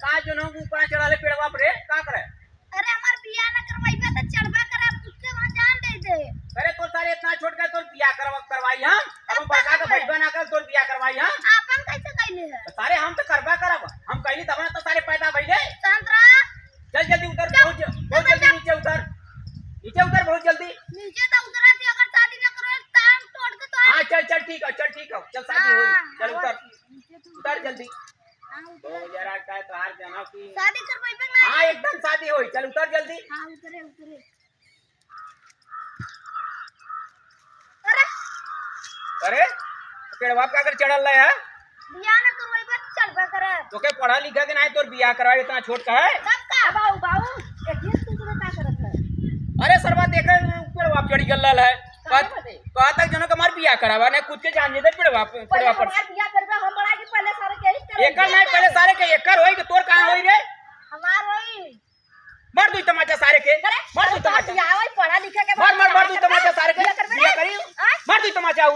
का जो न ऊपर चढ़ा ले पेड़वा पर रे का करे? अरे हमार बियाह न करवाइबे त चढ़बा करे पूछके वहां जान दे दे। अरे तो सारे इतना छोट के तोर बियाह करवाई हम अब बड़का का भइबा ना कर तोर बियाह करवाई हम आपन कैसे कइले है? तो सारे हम तो करबा करब हम कहली तब तो सारे पैदा भइले। संतरा चल जल्दी उतर बहुत जल्दी नीचे उतर बहुत जल्दी नीचे तो उतरा थी अगर शादी न करो टांग तोड़ के तो हां चल ठीक है चल शादी होई चल उतर जल्दी तो जरा का तोहार जनाव की शादी करवाइबे ना? हां एकदम शादी होई चल उतर जल्दी। हां उतरे अरे पेड़वा का कर चढ़ल है बियाह न करवाइबे त चढ़बा करे। तो के पढ़ा लिखा के नहीं तोर बियाह करवाई इतना छोट का है? सब का बाऊ एक दिन तू का करत है? अरे सरवा देखे पेड़वा चढ़ी गल्लल है कहा तक जनो कमार बियाह करावा ने खुद के जान दे पेड़वा पर हमार बियाह करबे हम बड़ा के पहले सारे के ही करे। एकर नहीं पहले सारे के एकर होई के तोर कहां होई रे? हमार होई मार दू तमाचा सारे के मार दू तमाचा बियाह होई पढ़ा लिखा के मार दू तमाचा सारे के बियाह करी मार दू तमाचा